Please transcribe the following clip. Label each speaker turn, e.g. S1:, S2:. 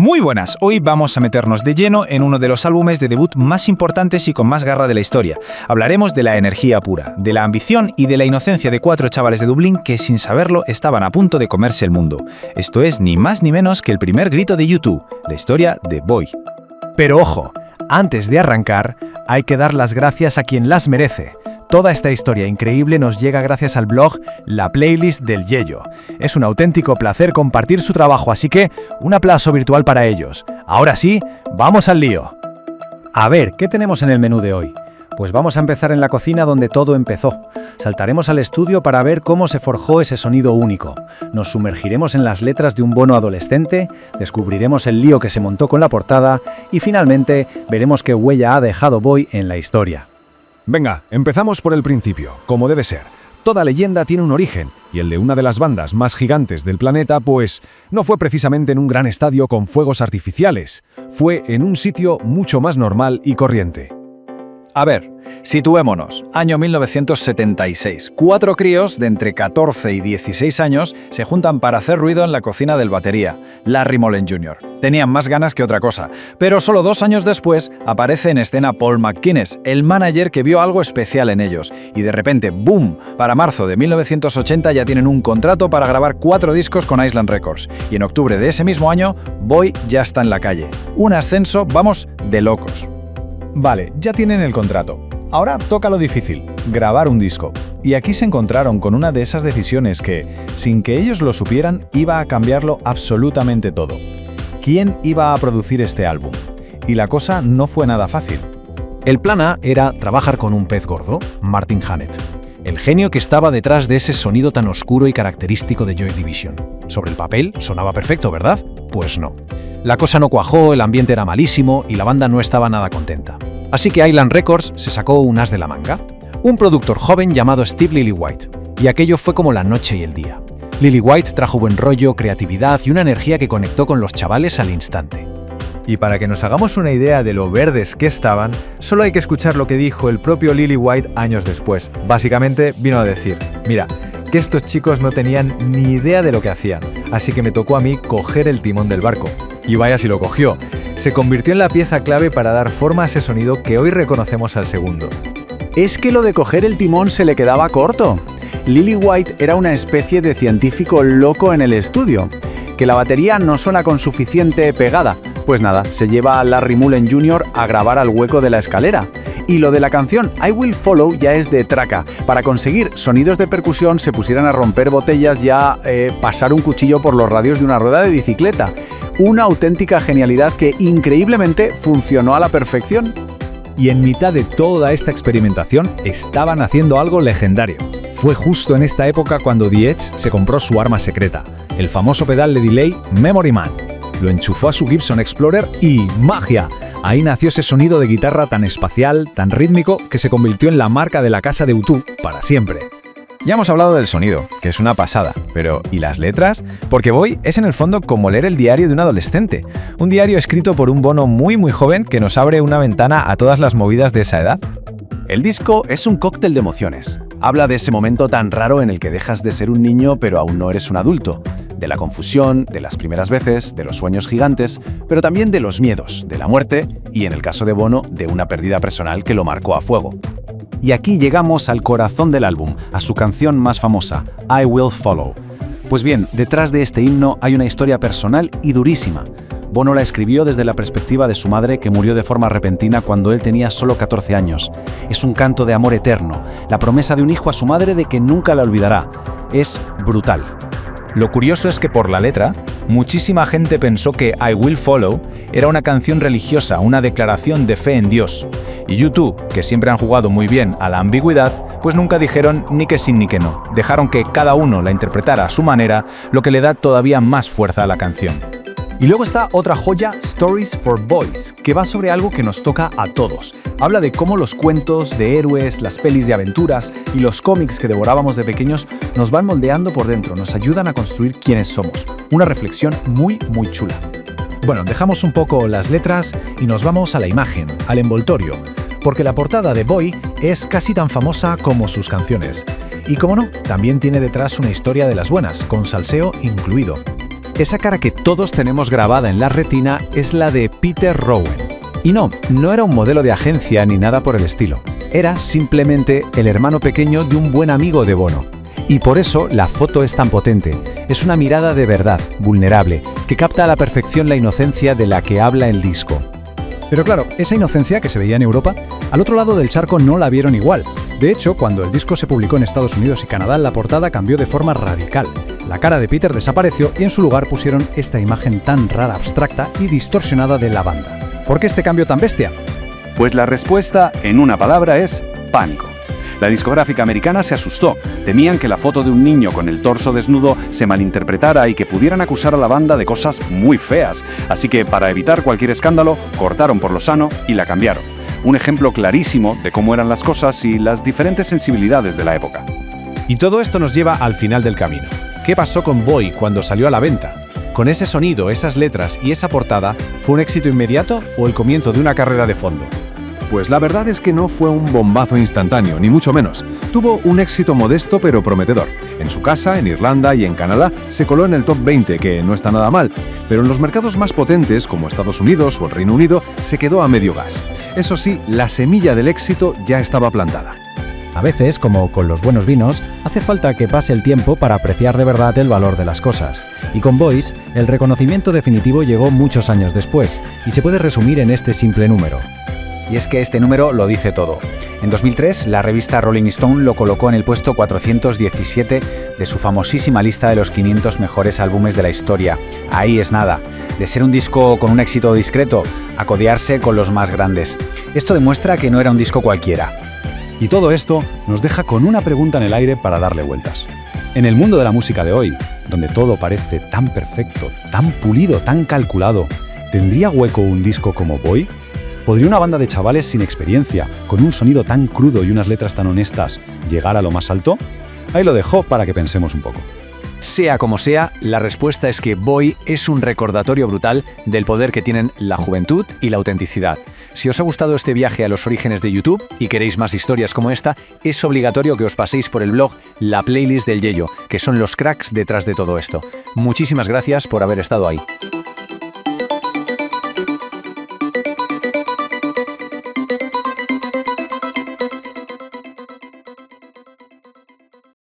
S1: Muy buenas, hoy vamos a meternos de lleno en uno de los álbumes de debut más importantes y con más garra de la historia. Hablaremos de la energía pura, de la ambición y de la inocencia de 4 chavales de Dublín que sin saberlo estaban a punto de comerse el mundo. Esto es ni más ni menos que el primer grito de U2, la historia de Boy.
S2: Pero ojo, antes de arrancar, hay que dar las gracias a quien las merece. Toda esta historia increíble nos llega gracias al blog La Playlist del Yello. Es un auténtico placer compartir su trabajo, así que un aplauso virtual para ellos. Ahora sí, vamos al lío. A ver, ¿qué tenemos en el menú de hoy? Pues vamos a empezar en la cocina donde todo empezó. Saltaremos al estudio para ver cómo se forjó ese sonido único. Nos sumergiremos en las letras de un Bono adolescente, descubriremos el lío que se montó con la portada y finalmente veremos qué huella ha dejado Boy en la historia.
S3: Venga, empezamos por el principio, como debe ser. Toda leyenda tiene un origen, y el de una de las bandas más gigantes del planeta, pues, no fue precisamente en un gran estadio con fuegos artificiales. Fue en un sitio mucho más normal y corriente.
S1: A ver, situémonos. Año 1976. 4 críos de entre 14 y 16 años se juntan para hacer ruido en la cocina del batería, Larry Mullen Jr. Tenían más ganas que otra cosa, pero solo 2 años después aparece en escena Paul McGuinness, el manager que vio algo especial en ellos, y de repente, ¡boom!, para marzo de 1980 ya tienen un contrato para grabar 4 discos con Island Records, y en octubre de ese mismo año, Boy ya está en la calle. Un ascenso, vamos, de locos.
S2: Vale, ya tienen el contrato. Ahora toca lo difícil, grabar un disco. Y aquí se encontraron con una de esas decisiones que, sin que ellos lo supieran, iba a cambiarlo absolutamente todo. ¿Quién iba a producir este álbum? Y la cosa no fue nada fácil. El plan A era trabajar con un pez gordo, Martin Hannett, el genio que estaba detrás de ese sonido tan oscuro y característico de Joy Division. Sobre el papel sonaba perfecto, ¿verdad? Pues no. La cosa no cuajó, el ambiente era malísimo y la banda no estaba nada contenta. Así que Island Records se sacó un as de la manga, un productor joven llamado Steve Lillywhite, y aquello fue como la noche y el día. Lillywhite trajo buen rollo, creatividad y una energía que conectó con los chavales al instante. Y para que nos hagamos una idea de lo verdes que estaban, solo hay que escuchar lo que dijo el propio Lillywhite años después. Básicamente vino a decir, mira, que estos chicos no tenían ni idea de lo que hacían, así que me tocó a mí coger el timón del barco. Y vaya si lo cogió. Se convirtió en la pieza clave para dar forma a ese sonido que hoy reconocemos al segundo. Es que lo de coger el timón se le quedaba corto. Lillywhite era una especie de científico loco en el estudio. Que la batería no suena con suficiente pegada. Pues nada, se lleva a Larry Mullen Jr. a grabar al hueco de la escalera. Y lo de la canción I Will Follow ya es de traca. Para conseguir sonidos de percusión se pusieran a romper botellas y a pasar un cuchillo por los radios de una rueda de bicicleta. Una auténtica genialidad que increíblemente funcionó a la perfección. Y en mitad de toda esta experimentación estaban haciendo algo legendario. Fue justo en esta época cuando The Edge se compró su arma secreta, el famoso pedal de delay Memory Man. Lo enchufó a su Gibson Explorer y ¡magia! Ahí nació ese sonido de guitarra tan espacial, tan rítmico, que se convirtió en la marca de la casa de U2 para siempre.
S1: Ya hemos hablado del sonido, que es una pasada, pero ¿y las letras? Porque Boy es en el fondo como leer el diario de un adolescente. Un diario escrito por un Bono muy joven que nos abre una ventana a todas las movidas de esa edad.
S2: El disco es un cóctel de emociones. Habla de ese momento tan raro en el que dejas de ser un niño pero aún no eres un adulto. De la confusión, de las primeras veces, de los sueños gigantes, pero también de los miedos, de la muerte y, en el caso de Bono, de una pérdida personal que lo marcó a fuego. Y aquí llegamos al corazón del álbum, a su canción más famosa, I Will Follow. Pues bien, detrás de este himno hay una historia personal y durísima. Bono la escribió desde la perspectiva de su madre, que murió de forma repentina cuando él tenía solo 14 años. Es un canto de amor eterno, la promesa de un hijo a su madre de que nunca la olvidará. Es brutal.
S1: Lo curioso es que por la letra, muchísima gente pensó que I Will Follow era una canción religiosa, una declaración de fe en Dios. Y U2, que siempre han jugado muy bien a la ambigüedad, pues nunca dijeron ni que sí ni que no. Dejaron que cada uno la interpretara a su manera, lo que le da todavía más fuerza a la canción.
S2: Y luego está otra joya, Stories for Boys, que va sobre algo que nos toca a todos. Habla de cómo los cuentos de héroes, las pelis de aventuras y los cómics que devorábamos de pequeños nos van moldeando por dentro, nos ayudan a construir quiénes somos. Una reflexión muy chula. Bueno, dejamos un poco las letras y nos vamos a la imagen, al envoltorio, porque la portada de Boy es casi tan famosa como sus canciones. Y como no, también tiene detrás una historia de las buenas, con salseo incluido. Esa cara que todos tenemos grabada en la retina es la de Peter Rowan. Y no era un modelo de agencia ni nada por el estilo. Era simplemente el hermano pequeño de un buen amigo de Bono. Y por eso la foto es tan potente. Es una mirada de verdad, vulnerable, que capta a la perfección la inocencia de la que habla el disco.
S4: Pero claro, esa inocencia que se veía en Europa, al otro lado del charco no la vieron igual. De hecho, cuando el disco se publicó en Estados Unidos y Canadá, la portada cambió de forma radical. La cara de Peter desapareció y en su lugar pusieron esta imagen tan rara, abstracta y distorsionada de la banda. ¿Por qué este cambio tan bestia?
S5: Pues la respuesta, en una palabra, es pánico. La discográfica americana se asustó. Temían que la foto de un niño con el torso desnudo se malinterpretara y que pudieran acusar a la banda de cosas muy feas. Así que, para evitar cualquier escándalo, cortaron por lo sano y la cambiaron. Un ejemplo clarísimo de cómo eran las cosas y las diferentes sensibilidades de la época.
S3: Y todo esto nos lleva al final del camino. ¿Qué pasó con Boy cuando salió a la venta? ¿Con ese sonido, esas letras y esa portada, fue un éxito inmediato o el comienzo de una carrera de fondo?
S6: Pues la verdad es que no fue un bombazo instantáneo, ni mucho menos. Tuvo un éxito modesto pero prometedor. En su casa, en Irlanda y en Canadá, se coló en el top 20, que no está nada mal. Pero en los mercados más potentes, como Estados Unidos o el Reino Unido, se quedó a medio gas. Eso sí, la semilla del éxito ya estaba plantada.
S4: A veces, como con los buenos vinos, hace falta que pase el tiempo para apreciar de verdad el valor de las cosas. Y con Boys, el reconocimiento definitivo llegó muchos años después, y se puede resumir en este simple número.
S1: Y es que este número lo dice todo. En 2003, la revista Rolling Stone lo colocó en el puesto 417 de su famosísima lista de los 500 mejores álbumes de la historia. Ahí es nada. De ser un disco con un éxito discreto, a codearse con los más grandes. Esto demuestra que no era un disco cualquiera.
S2: Y todo esto nos deja con una pregunta en el aire para darle vueltas. En el mundo de la música de hoy, donde todo parece tan perfecto, tan pulido, tan calculado, ¿tendría hueco un disco como Boy? ¿Podría una banda de chavales sin experiencia, con un sonido tan crudo y unas letras tan honestas, llegar a lo más alto? Ahí lo dejo para que pensemos un poco.
S1: Sea como sea, la respuesta es que Boy es un recordatorio brutal del poder que tienen la juventud y la autenticidad. Si os ha gustado este viaje a los orígenes de YouTube y queréis más historias como esta, es obligatorio que os paséis por el blog La Playlist del Yello, que son los cracks detrás de todo esto. Muchísimas gracias por haber estado ahí.